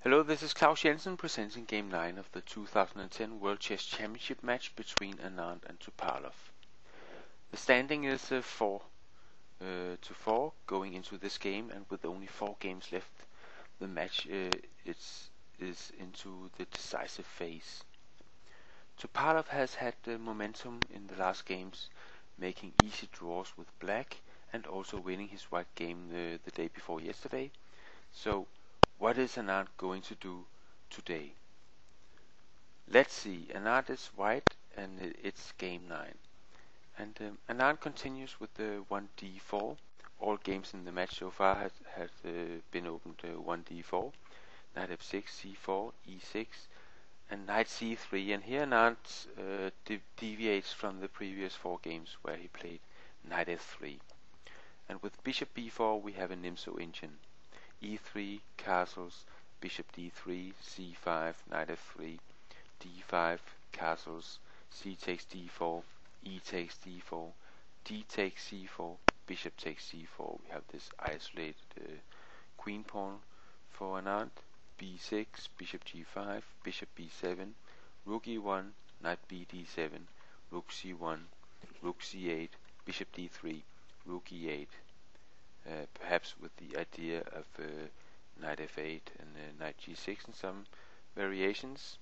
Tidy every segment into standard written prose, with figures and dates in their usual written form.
Hello, this is Claus Jensen presenting Game 9 of the 2010 World Chess Championship match between Anand and Topalov. The standing is 4 to 4 going into this game, and with only 4 games left, the match is into the decisive phase. Topalov has had momentum in the last games, making easy draws with black and also winning his white game the day before yesterday. So, what is Anand going to do today? Let's see. Anand is white, and it's game 9. And Anand continues with the 1d4. All games in the match so far has been opened 1d4, knight f6, c4, e6, and knight c3. And here Anand deviates from the previous 4 games where he played knight f3. And with bishop b4 we have a Nimzo-Indian. e3, castles, bishop d3, c5, knight f3, d5, castles, c takes d4, e takes d4, d takes c4, bishop takes c4. We have this isolated queen pawn for Anand. b6, bishop g5, bishop b7, rook e1, knight b d7, rook c1, rook c8, bishop d3, rook e8. Perhaps with the idea of knight f8 and knight g6 and some variations.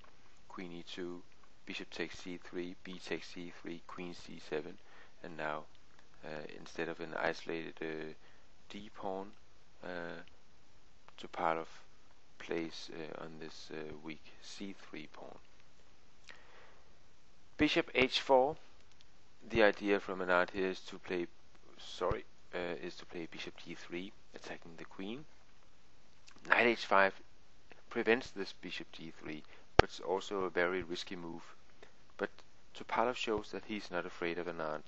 Queen e2, bishop takes c3, b takes c3, queen c7, and now instead of an isolated d pawn, Topalov plays on this weak c3 pawn. Bishop h4. The idea from Anand here is to play bishop d3, attacking the queen. Knight h5 prevents this bishop d3, but it's also a very risky move. But Topalov shows that he's not afraid of Anand.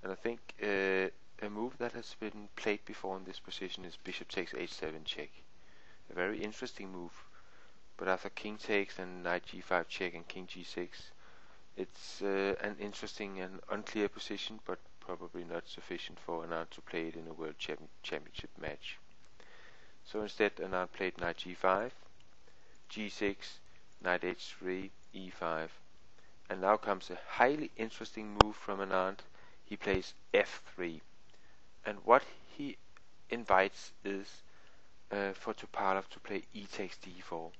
And I think a move that has been played before in this position is bishop takes h7 check. A very interesting move. But after king takes and knight g5 check and king g6, it's an interesting and unclear position, but probably not sufficient for Anand to play it in a World Championship match. So instead Anand played knight g5, g6, knight h3, e5, and now comes a highly interesting move from Anand. He plays f3, and what he invites is for Topalov to play e takes d4,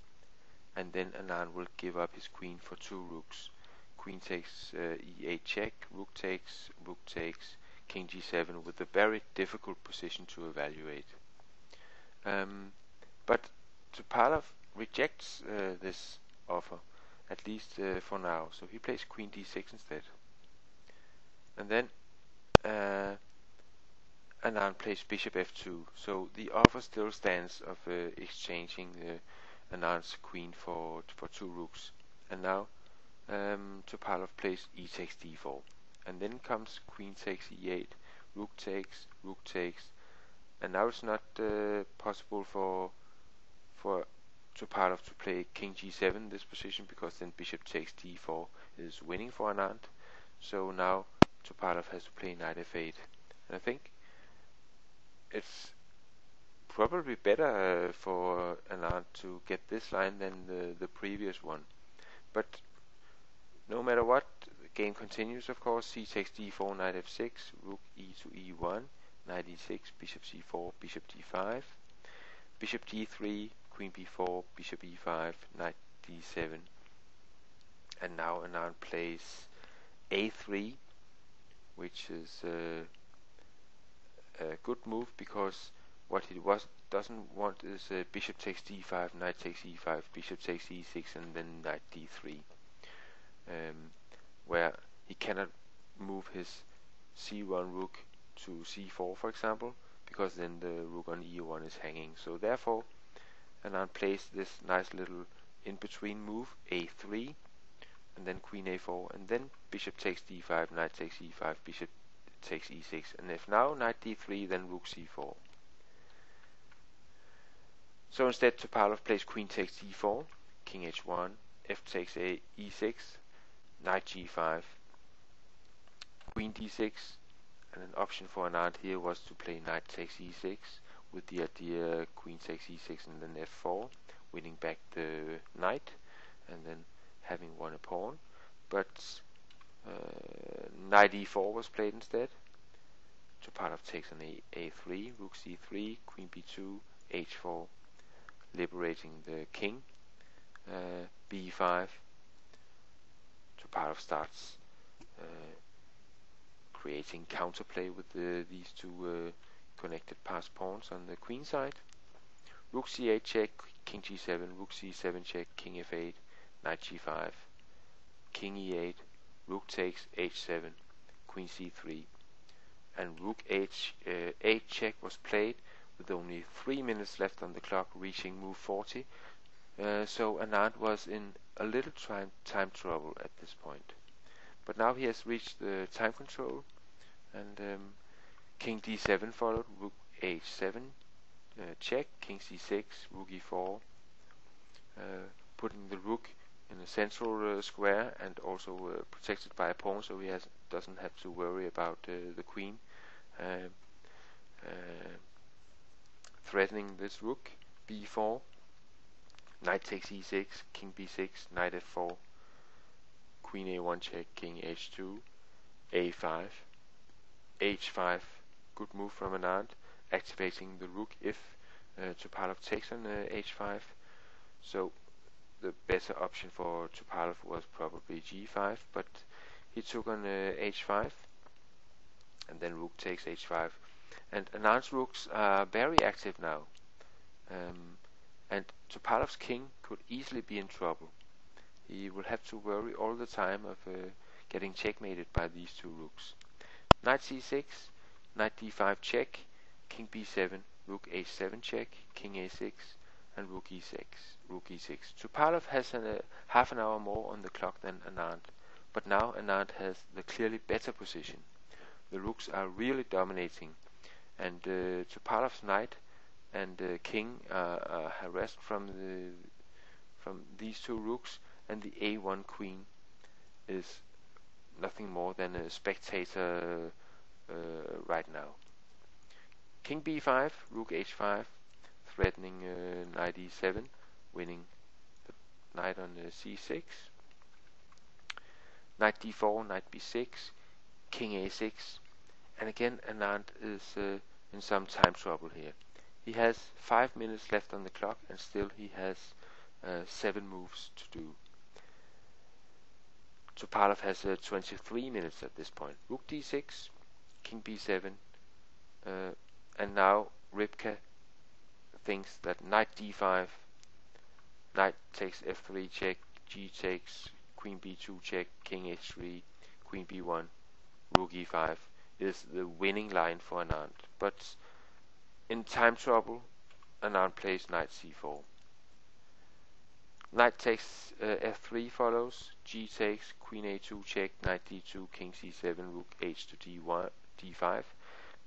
and then Anand will give up his queen for 2 rooks. Queen takes e8 check, rook takes, king g7, with a very difficult position to evaluate. But Topalov rejects this offer, at least for now. So he plays queen d6 instead. And then Anand plays bishop f2. So the offer still stands of exchanging Anand's queen for 2 rooks. And now Topalov plays e takes d4. And then comes queen takes e8, rook takes, and now it's not possible for Topalov to play king g7 in this position, because then bishop takes d4 is winning for Anand. So now Topalov has to play knight f8. And I think it's probably better for Anand to get this line than the previous one. But no matter what, the game continues, of course. C takes d4, knight f6, rook e to e1, knight e6, bishop c4, bishop d5, bishop d3, queen b4, bishop e5, knight d7. And now Anand plays a3, which is a good move, because what he doesn't want is bishop takes d5, knight takes e5, bishop takes e6, and then knight d3. Where he cannot move his c1 rook to c4, for example, because then the rook on e1 is hanging. So therefore Anand plays this nice little in-between move, a3, and then queen a4, and then bishop takes d5, knight takes e5, bishop takes e6, and if now knight d3, then rook c4. So instead Topalov plays queen takes d4, king h1, f takes e6, knight g5, queen d6, and an option for Anand here was to play knight takes e6 with the idea queen takes e6 and then f4, winning back the knight and then having won a pawn. But knight e4 was played instead. Topalov takes on a3, rook c3, queen b2, h4, liberating the king. b5. Topalov starts creating counterplay with these two connected passed pawns on the queen side. Rook c8 check, king g7, rook c7 check, king f8, knight g5, king e8, rook takes h7, queen c3, and rook h8 check was played with only 3 minutes left on the clock, reaching move 40. So Anand was in a little time trouble at this point. But now he has reached the time control, and king d7 followed, rook h7 check, king c6, rook e4, putting the rook in a central square and also protected by a pawn, so he doesn't have to worry about the queen threatening this rook. b4, knight takes e6, king b6, knight f4, queen a1 check, king h2, a5, h5, good move from Anand, activating the rook if Topalov takes on h5. So the better option for Topalov was probably g5, but he took on h5, and then rook takes h5. And Anand's rooks are very active now, and Topalov's king could easily be in trouble. He will have to worry all the time of getting checkmated by these two rooks. Knight c6, knight d5 check, king b7, rook h7 check, king a6, and rook e6. Topalov has half an hour more on the clock than Anand, but now Anand has the clearly better position. The rooks are really dominating, and Topalov's knight and king are harassed from these two rooks, and the a1 queen is nothing more than a spectator right now. King b5, rook h5, threatening knight e7, winning the knight on c6. Knight d4, knight b6, king a6, and again Anand is in some time trouble here. He has 5 minutes left on the clock, and still he has 7 moves to do. Topalov has 23 minutes at this point. Rook d6, king b7, and now Rybka thinks that knight d5, knight takes f3 check, g takes, queen b2 check, king h3, queen b1, rook e5 is the winning line for Anand. But in time trouble, Anand plays knight c4. Knight takes f3 follows, g takes, queen a2 check, knight d2, king c7, rook h to d5,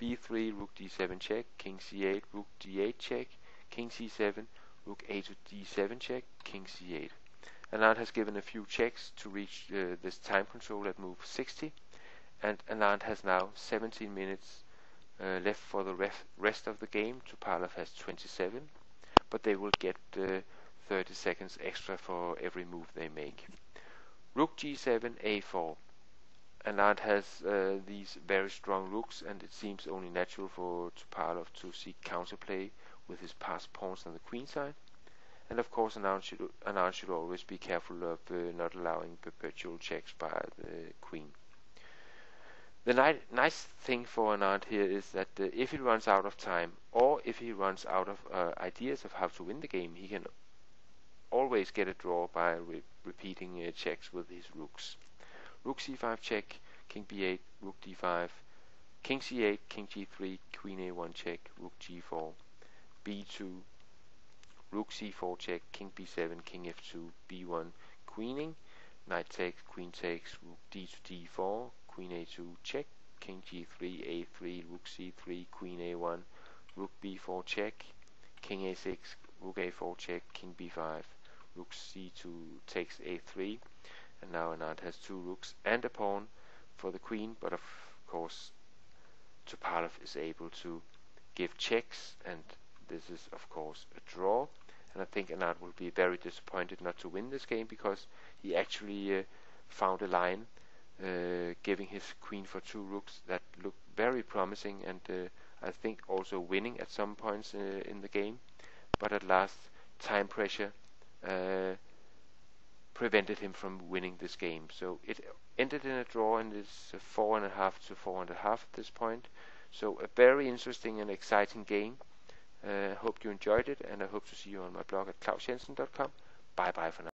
b3, rook d7 check, king c8, rook d8 check, king c7, rook a to d7 check, king c8. Anand has given a few checks to reach this time control at move 60, and Anand has now 17 minutes left for the rest of the game. Topalov has 27, but they will get 30 seconds extra for every move they make. Rook g7, a4. Anand has these very strong rooks, and it seems only natural for Topalov to seek counterplay with his passed pawns on the queen side. And of course Anand should always be careful of not allowing perpetual checks by the queen. The nice thing for Anand here is that if he runs out of time, or if he runs out of ideas of how to win the game, he can always get a draw by repeating checks with his rooks. Rook c5 check, king b8, rook d5, king c8, king g3, queen a1 check, rook g4, b2, rook c4 check, king b7, king f2, b1, queening, knight takes, queen takes, rook d to d4, queen a2 check, king g3, a3, rook c3, queen a1, rook b4 check, king a6, rook a4 check, king b5, rook c2 takes a3, and now Anand has 2 rooks and a pawn for the queen, but of course Topalov is able to give checks, and this is of course a draw. And I think Anand will be very disappointed not to win this game, because he actually found a line giving his queen for 2 rooks that looked very promising, and I think also winning at some points in the game. But at last, time pressure prevented him from winning this game. So it ended in a draw, and it's 4.5 to 4.5 at this point. So a very interesting and exciting game. Hope you enjoyed it, and I hope to see you on my blog at klausjensen.com. Bye bye for now.